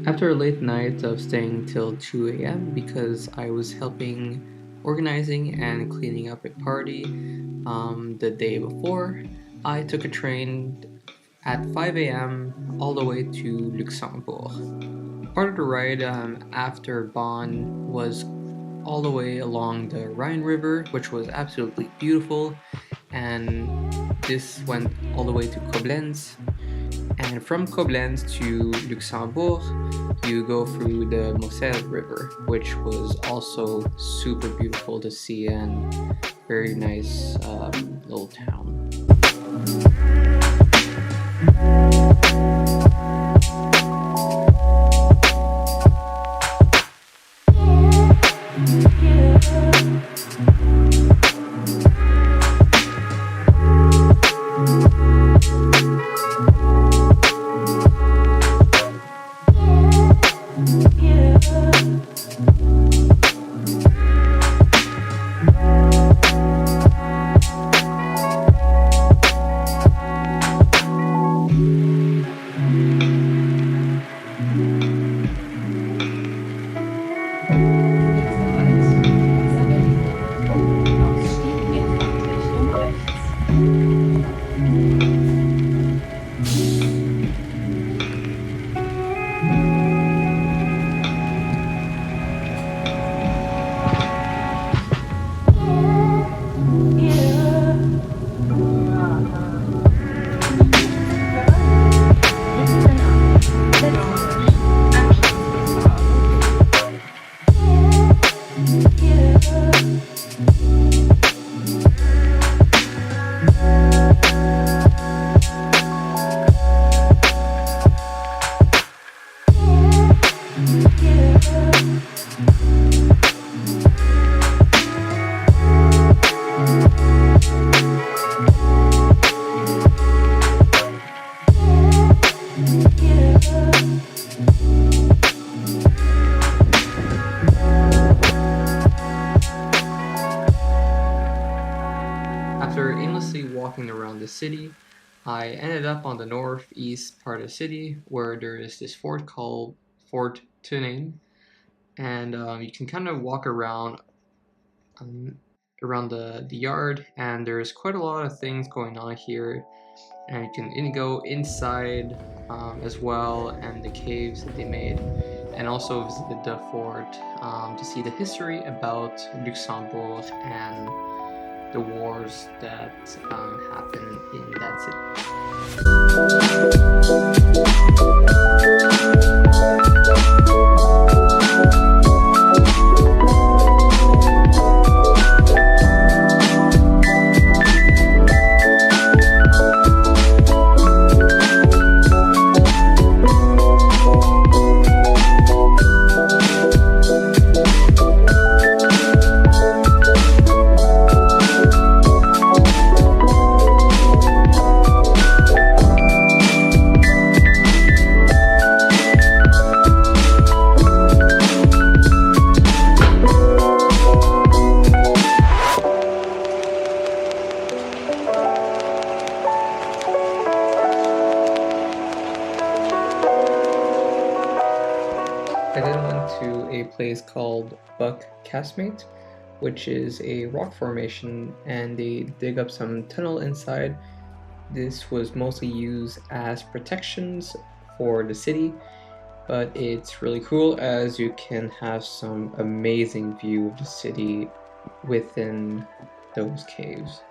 After a late night of staying till 2 a.m. because I was helping organizing and cleaning up a party the day before, I took a train at 5 a.m. all the way to Luxembourg. Part of the ride after Bonn was all the way along the Rhine River, which was absolutely beautiful, and this went all the way to Koblenz. And from Koblenz to Luxembourg, you go through the Moselle River, which was also super beautiful to see and very nice little town. After aimlessly walking around the city, I ended up on the northeast part of the city where there is this fort called Fort Tunin, and you can kind of walk um, around the yard, and there's quite a lot of things going on here, and you can go inside as well, and the caves that they made, and also visit the fort to see the history about Luxembourg and the wars that happened in that I then went to a place called Buck Castmate, which is a rock formation, and they dig up some tunnel inside. This was mostly used as protections for the city, but it's really cool as you can have some amazing view of the city within those caves.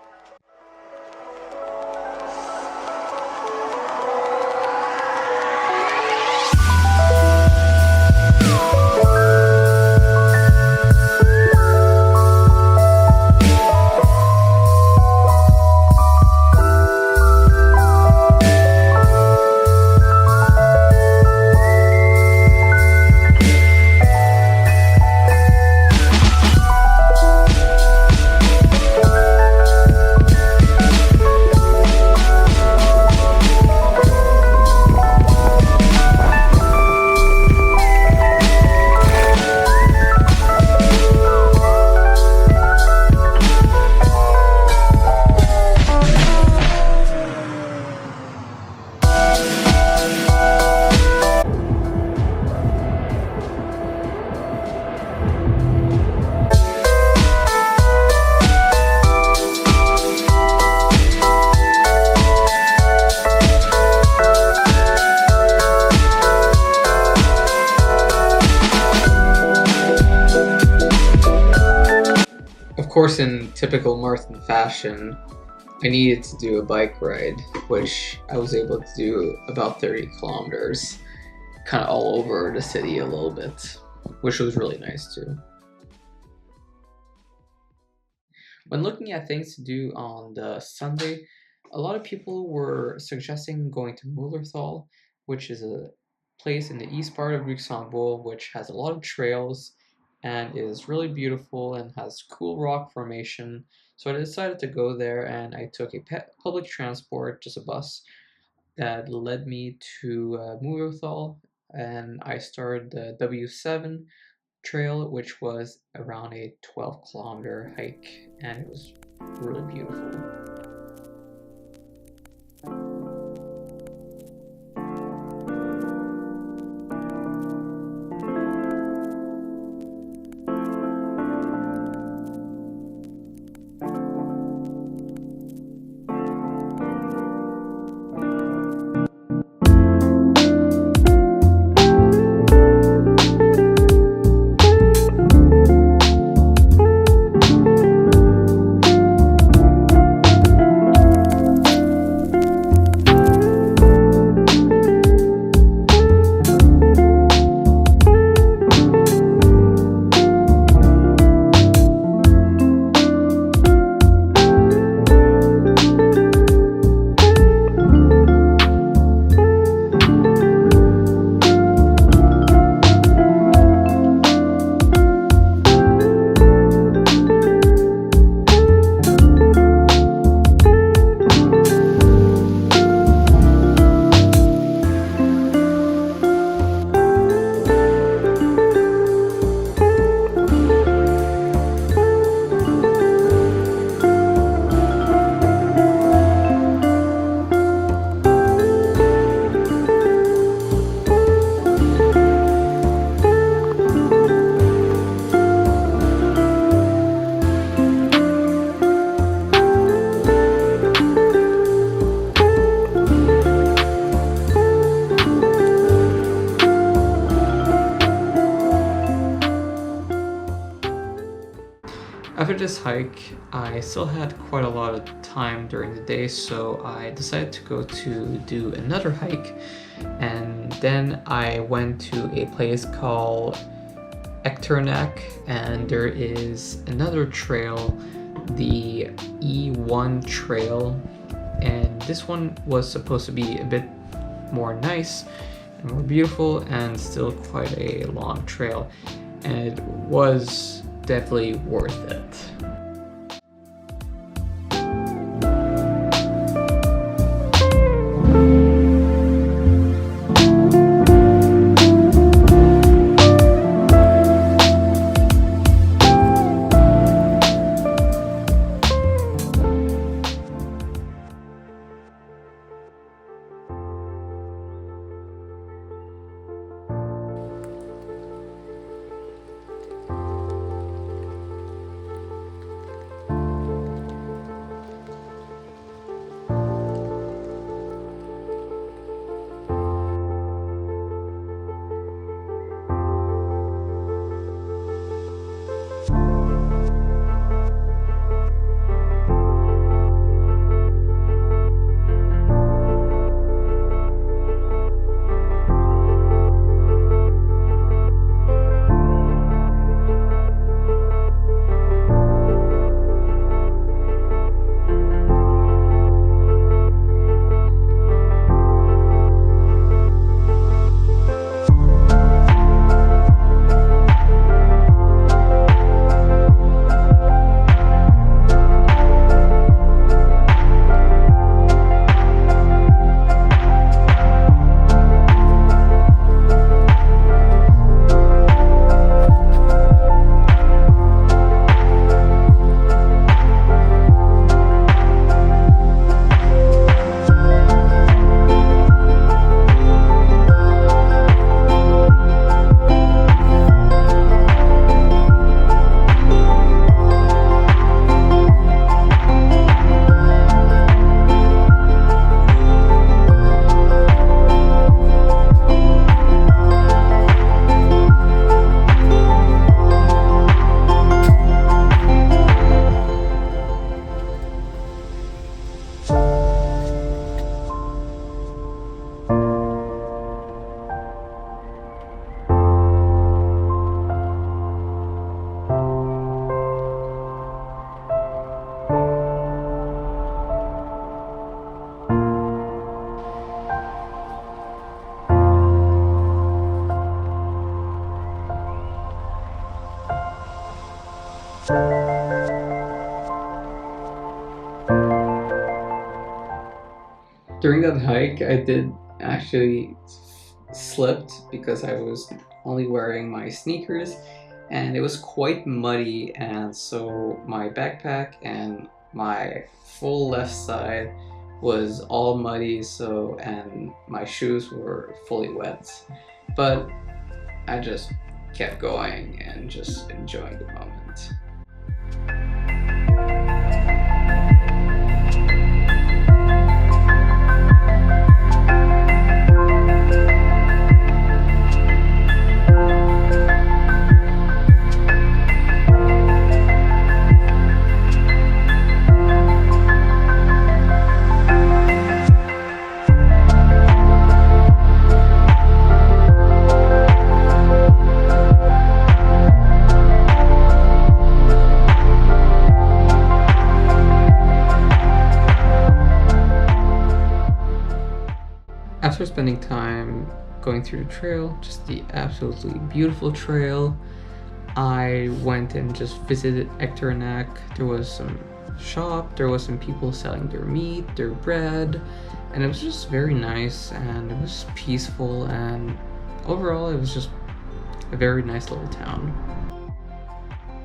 course, in typical Martin fashion, I needed to do a bike ride, which I was able to do about 30 kilometers, kind of all over the city a little bit, which was really nice too. When looking at things to do on the Sunday, a lot of people were suggesting going to Mullerthal, which is a place in the east part of Luxembourg, which has a lot of trails and is really beautiful and has cool rock formation. So I decided to go there, and I took a public transport, just a bus, that led me to Mullerthal, and I started the W7 trail, which was around a 12-kilometer hike, and it was really beautiful. After this hike, I still had quite a lot of time during the day, so I decided to go to do another hike, and then I went to a place called Ekternak, and there is another trail, the E1 trail, and this one was supposed to be a bit more nice and more beautiful and still quite a long trail, and it was definitely worth it. During that hike, I did actually slipped because I was only wearing my sneakers and it was quite muddy, and so my backpack and my full left side was all muddy, so and my shoes were fully wet. But I just kept going and just enjoying the moment. After spending time going through the trail, just the absolutely beautiful trail, I went and just visited Ectornac. There was some shop, there was some people selling their meat, their bread, and it was just very nice and it was peaceful, and overall it was just a very nice little town.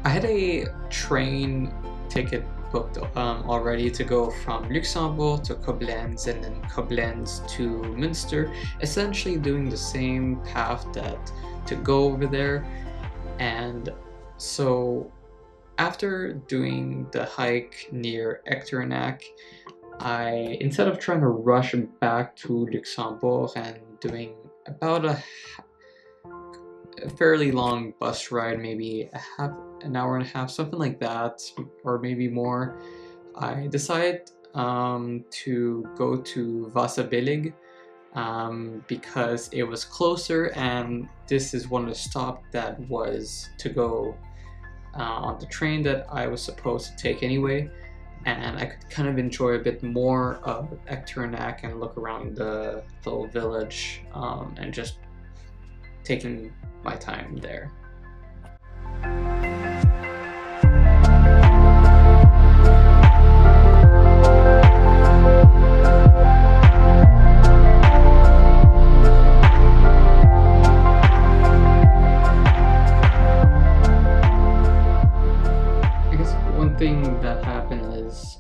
I had a train ticket booked already to go from Luxembourg to Koblenz and then Koblenz to Münster, essentially doing the same path that to go over there. And so after doing the hike near Ectornac, instead of trying to rush back to Luxembourg and doing about a fairly long bus ride, maybe an hour and a half, something like that, or maybe more, I decided to go to Wasserbillig because it was closer, and this is one of the stops that was to go on the train that I was supposed to take anyway, and I could kind of enjoy a bit more of Ectornac and look around the little village and just taking my time there. I guess one thing that happened is,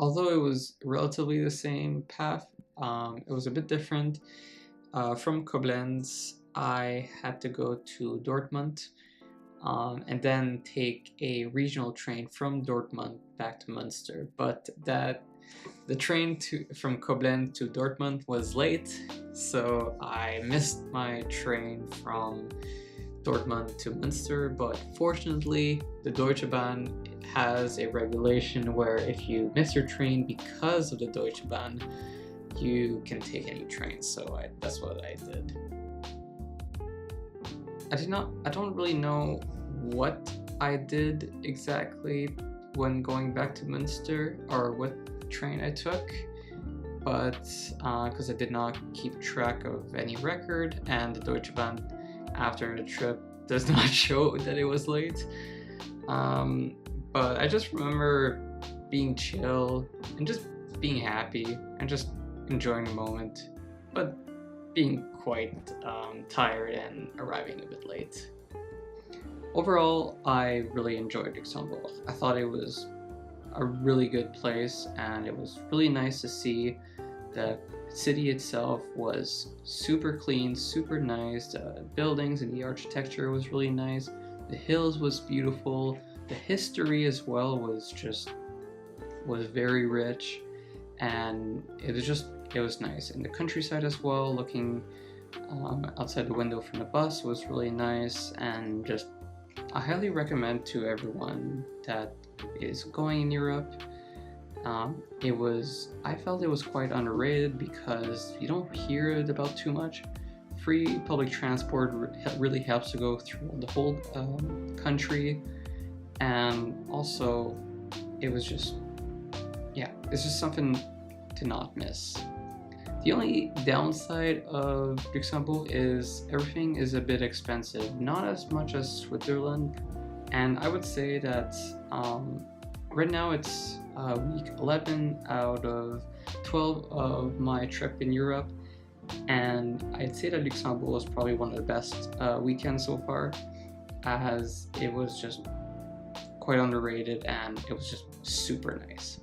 although it was relatively the same path, it was a bit different. From Koblenz, I had to go to Dortmund and then take a regional train from Dortmund back to Münster. But the train from Koblenz to Dortmund was late, so I missed my train from Dortmund to Münster. But fortunately, the Deutsche Bahn has a regulation where if you miss your train because of the Deutsche Bahn, you can take any train, so that's what I did. I don't really know what I did exactly when going back to Münster or what train I took, but because I did not keep track of any record, and the Deutsche Bahn after the trip does not show that it was late. But I just remember being chill and just being happy and just enjoying the moment, but being quite tired and arriving a bit late. Overall, I really enjoyed Luxembourg. I thought it was a really good place, and it was really nice to see. The city itself was super clean, super nice. The buildings and the architecture was really nice. The hills was beautiful. The history as well was very rich, and it was nice. And the countryside as well, looking outside the window from the bus was really nice, and just I highly recommend to everyone that is going in Europe. I felt it was quite underrated because you don't hear it about too much. Free public transport really helps to go through the whole country, and also it's just something to not miss. The only downside of Luxembourg is everything is a bit expensive. Not as much as Switzerland, And I would say that right now it's week 11 out of 12 of my trip in Europe, and I'd say that Luxembourg was probably one of the best weekends so far, as it was just quite underrated and it was just super nice.